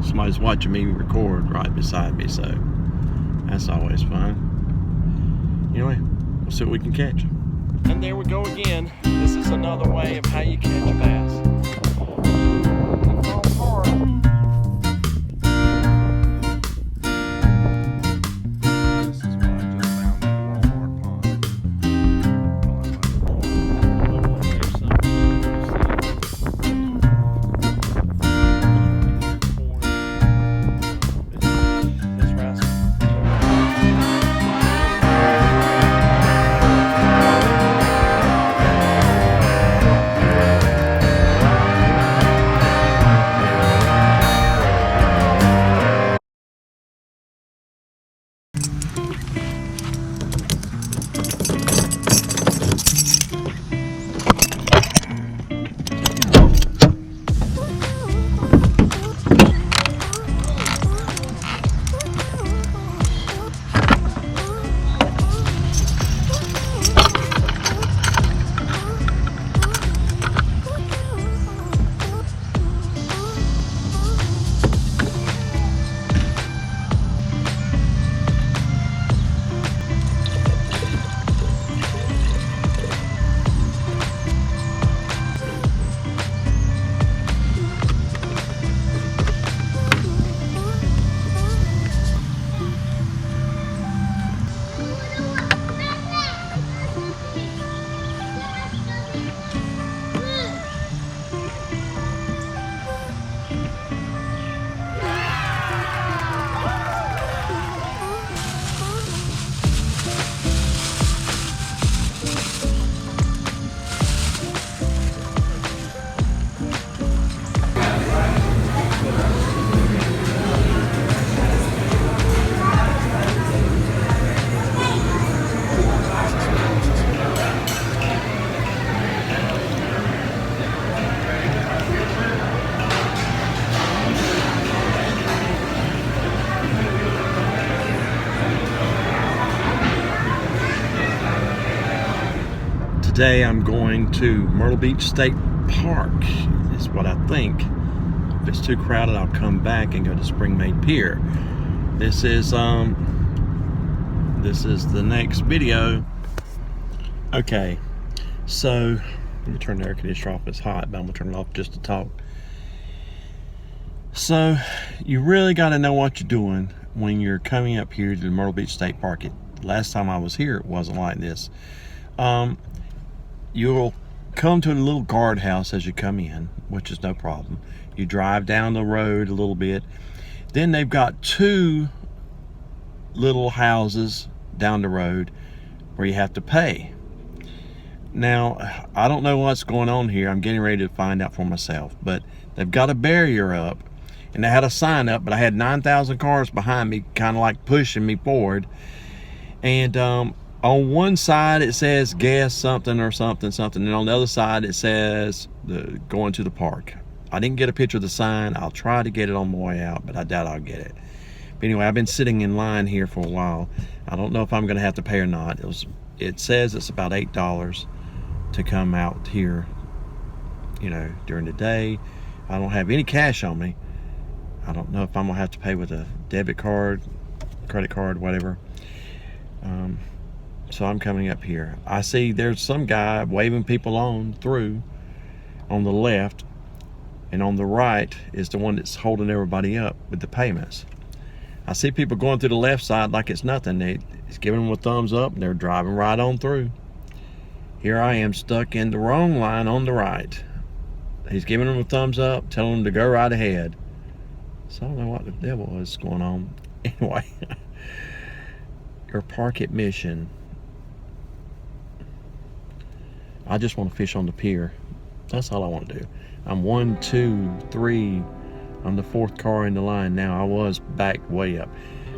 somebody's watching me record right beside me, so that's always fun. Anyway, we'll see what we can catch. And there we go again. This is another way of how you catch a bass. Today I'm going to Myrtle Beach State Park, is what I think. If it's too crowded, I'll come back and go to Springmaid Pier. This is the next video. Okay, so let me turn the air conditioner off. It's hot, but I'm gonna turn it off just to talk. So you really got to know what you're doing when you're coming up here to the Myrtle Beach State Park. Last time I was here, it wasn't like this. You'll come to a little guardhouse as you come in, which is no problem. You drive down the road a little bit. Then they've got two little houses down the road where you have to pay. Now, I don't know what's going on here. I'm getting ready to find out for myself. But they've got a barrier up, and they had a sign up, but I had 9,000 cars behind me, kind of like pushing me forward. And on one side it says gas something or something, and on the other side it says going to the park. I didn't get a picture of the sign. I'll try to get it on my way out, but I doubt I'll get it. But anyway, I've been sitting in line here for a while. I don't know if I'm gonna have to pay or not. It says it's about $8 to come out here, you know, during the day. I don't have any cash on me. I don't know if I'm gonna have to pay with a debit card, credit card, whatever. So I'm coming up here. I see there's some guy waving people on through on the left, and on the right is the one that's holding everybody up with the payments. I see people going through the left side like it's nothing. He's giving them a thumbs up and they're driving right on through. Here I am stuck in the wrong line on the right. He's giving them a thumbs up, telling them to go right ahead. So I don't know what the devil is going on. Anyway, your park admission. I just want to fish on the pier. That's all I want to do. I'm 1, 2, 3. I'm the 4th car in the line now. I was backed way up.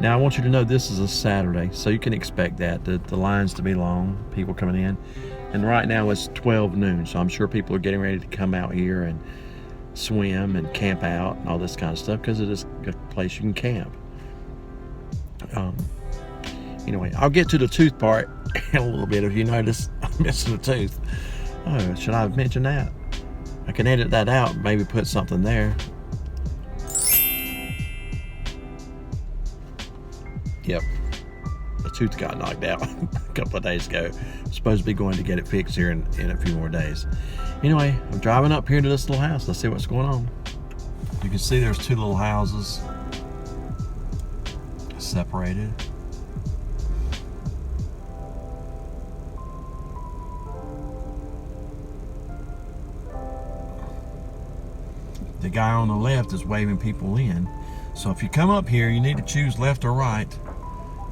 Now I want you to know this is a Saturday, so you can expect that the lines to be long, people coming in. And right now it's 12 noon, so I'm sure people are getting ready to come out here and swim and camp out and all this kind of stuff, because it is a place you can camp. Anyway, I'll get to the tooth part in a little bit. If you notice, I'm missing a tooth. Oh, should I have mentioned that? I can edit that out, maybe put something there. Yep, the tooth got knocked out a couple of days ago. I'm supposed to be going to get it fixed here in a few more days. Anyway, I'm driving up here to this little house. Let's see what's going on. You can see there's two little houses separated. The guy on the left is waving people in. So if you come up here, you need to choose left or right.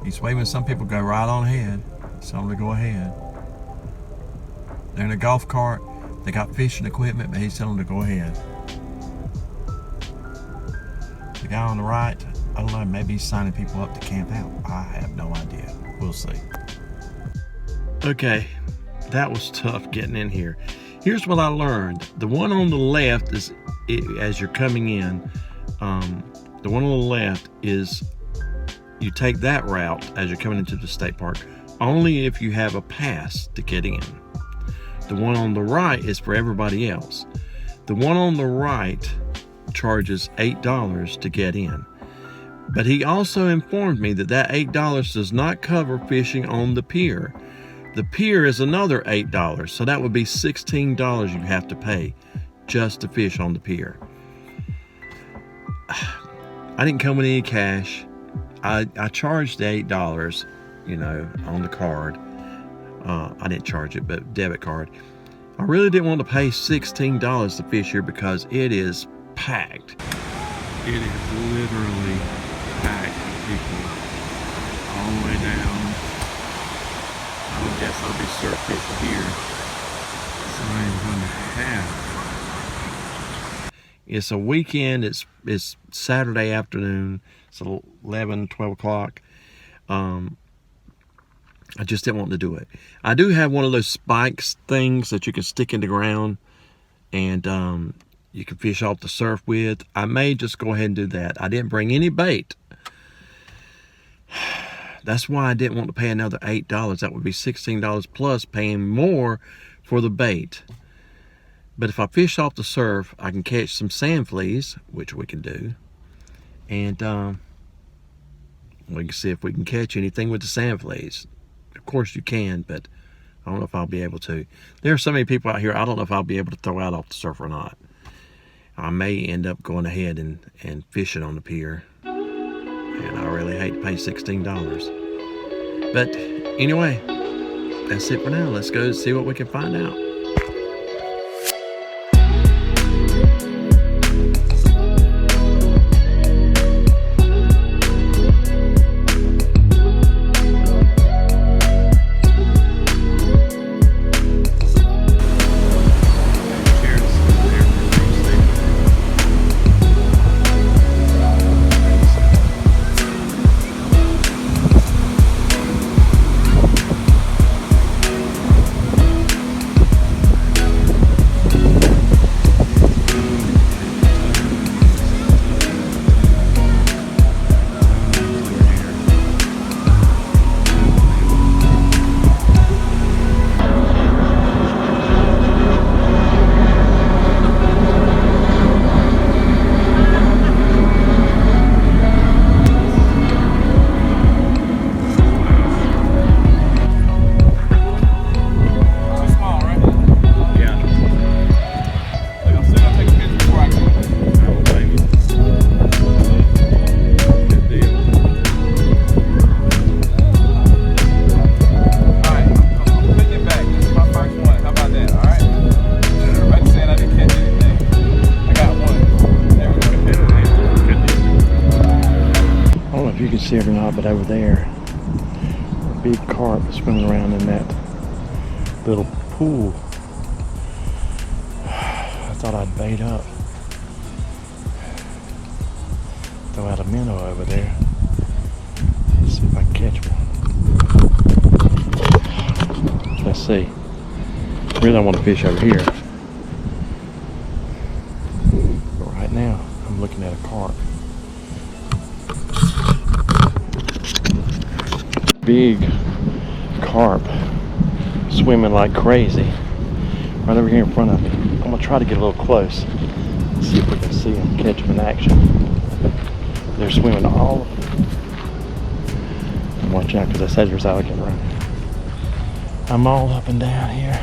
He's waving some people go right on ahead. Tell them to go ahead. They're in a golf cart. They got fishing equipment, but he's telling them to go ahead. The guy on the right, I don't know, maybe he's signing people up to camp out. I have no idea. We'll see. Okay, that was tough getting in here. Here's what I learned. The one on the left is, as you're coming in, the one on the left is, you take that route as you're coming into the state park only if you have a pass to get in. The one on the right is for everybody else. The one on the right charges $8 to get in. But he also informed me that that $8 does not cover fishing on the pier. The pier is another $8, so that would be $16 you have to pay just to fish on the pier. I didn't come with any cash. I charged the $8, you know, on the card. I didn't charge it, but debit card. I really didn't want to pay $16 to fish here because it is packed. It is literally packed with people all the way down. I would guess I'll be surf fishing here. So I am going to have. It's a weekend. It's Saturday afternoon. It's 11, 12 o'clock. I just didn't want to do it. I do have one of those spikes things that you can stick in the ground and you can fish off the surf with. I may just go ahead and do that. I didn't bring any bait. That's why I didn't want to pay another $8. That would be $16 plus paying more for the bait. But if I fish off the surf, I can catch some sand fleas, which we can do. And we can see if we can catch anything with the sand fleas. Of course you can, but I don't know if I'll be able to. There are so many people out here, I don't know if I'll be able to throw out off the surf or not. I may end up going ahead and fishing on the pier. And I really hate to pay $16. But anyway, that's it for now. Let's go see what we can find out. See it or not, but over there, a big carp swimming around in that little pool. I thought I'd bait up. Throw out a minnow over there. Let's see if I can catch one. Let's see. Really, I want to fish over here. But right now, I'm looking at a carp. Big carp swimming like crazy right over here in front of me. I'm gonna try to get a little close, see if we can see them, catch them in action. They're swimming all watch out because they said there's alligator around. I'm all up and down here.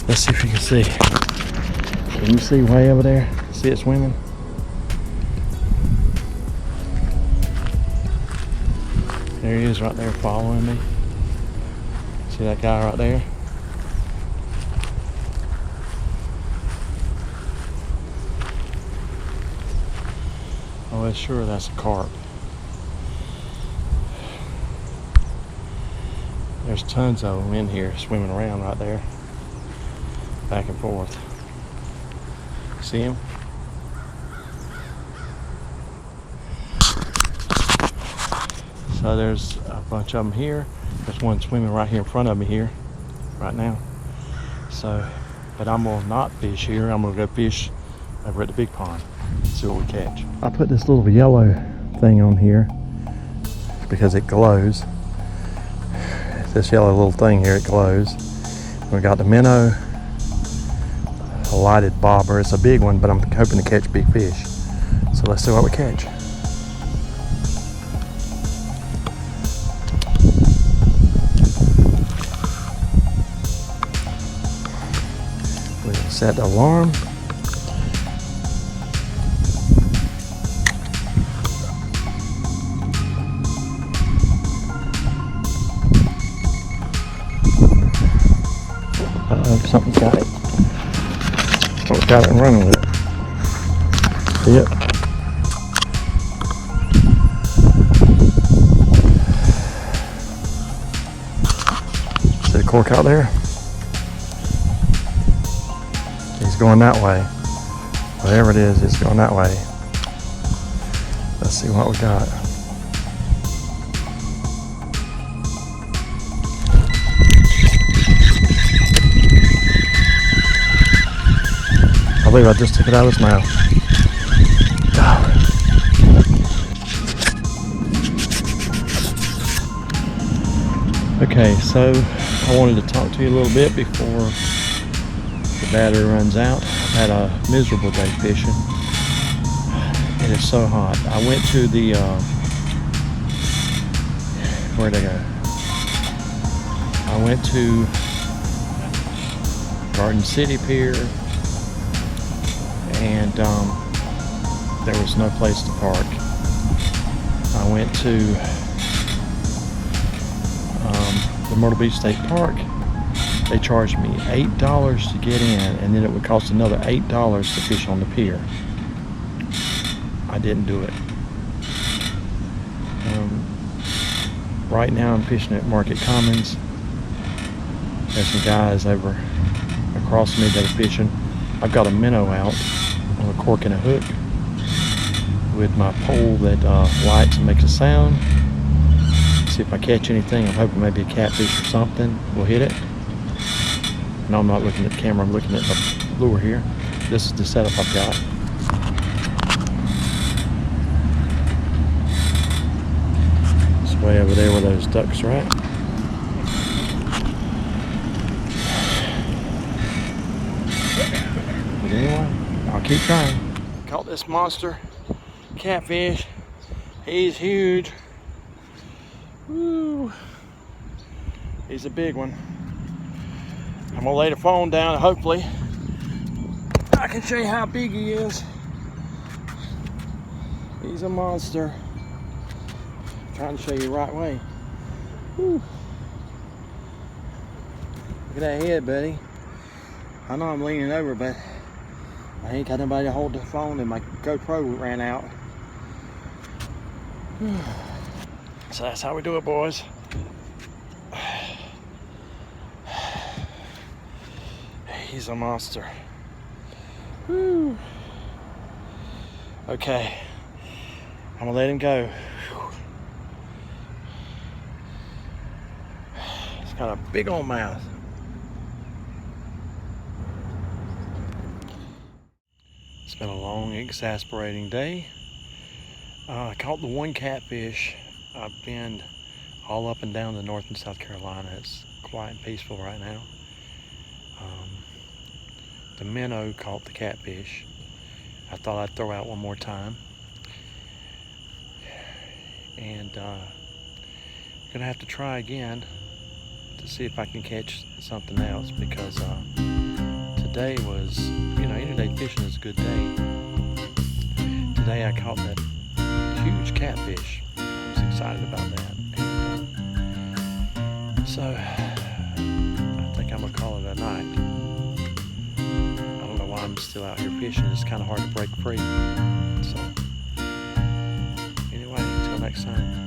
Let's see if you can see. Can you see way over there? See it swimming? There he is right there following me. See that guy right there? Oh, it's sure that's a carp. There's tons of them in here swimming around right there. Back and forth. See him? So there's a bunch of them here. There's one swimming right here in front of me here, right now. So, but I'm gonna not fish here. I'm gonna go fish over at the big pond. See what we catch. I put this little yellow thing on here because it glows. This yellow little thing here, it glows. We got the minnow, a lighted bobber. It's a big one, but I'm hoping to catch big fish. So let's see what we catch. We'll set the alarm. Something's got it. Something's got it and running with it. See it? See the cork out there? He's going that way. Whatever it is, it's going that way. Let's see what we got. I believe I just took it out of his mouth. Okay, so I wanted to talk to you a little bit before the battery runs out. I've had a miserable day fishing. It is so hot. I went to the, where'd I go? I went to Garden City Pier. And there was no place to park. I went to the Myrtle Beach State Park. They charged me $8 to get in, and then it would cost another $8 to fish on the pier. I didn't do it. Right now I'm fishing at Market Commons. There's some guys over across from me that are fishing. I've got a minnow out on a cork and a hook with my pole that lights and makes a sound. See if I catch anything. I'm hoping maybe a catfish or something will hit it. No, I'm not looking at the camera. I'm looking at the lure here. This is the setup I've got. It's way over there where those ducks are at. But anyway, I'll keep trying. Caught this monster catfish. He's huge. Woo. He's a big one. I'm gonna lay the phone down and hopefully I can show you how big he is. He's a monster. I'm trying to show you the right way. Woo. Look at that head, buddy. I know I'm leaning over, but I ain't got nobody to hold the phone and my GoPro ran out. So that's how we do it, boys. He's a monster. Woo. Okay, I'm gonna let him go. He's got a big old mouth. It's been a long, exasperating day. I caught the one catfish. I've been all up and down the North and South Carolina. It's quiet and peaceful right now. The minnow caught the catfish. I thought I'd throw out one more time. And Gonna have to try again to see if I can catch something else, because today was, any day fishing is a good day. Today I caught that huge catfish. I was excited about that. So I think I'm gonna call it a night. I don't know why I'm still out here fishing. It's kind of hard to break free. So anyway, until next time.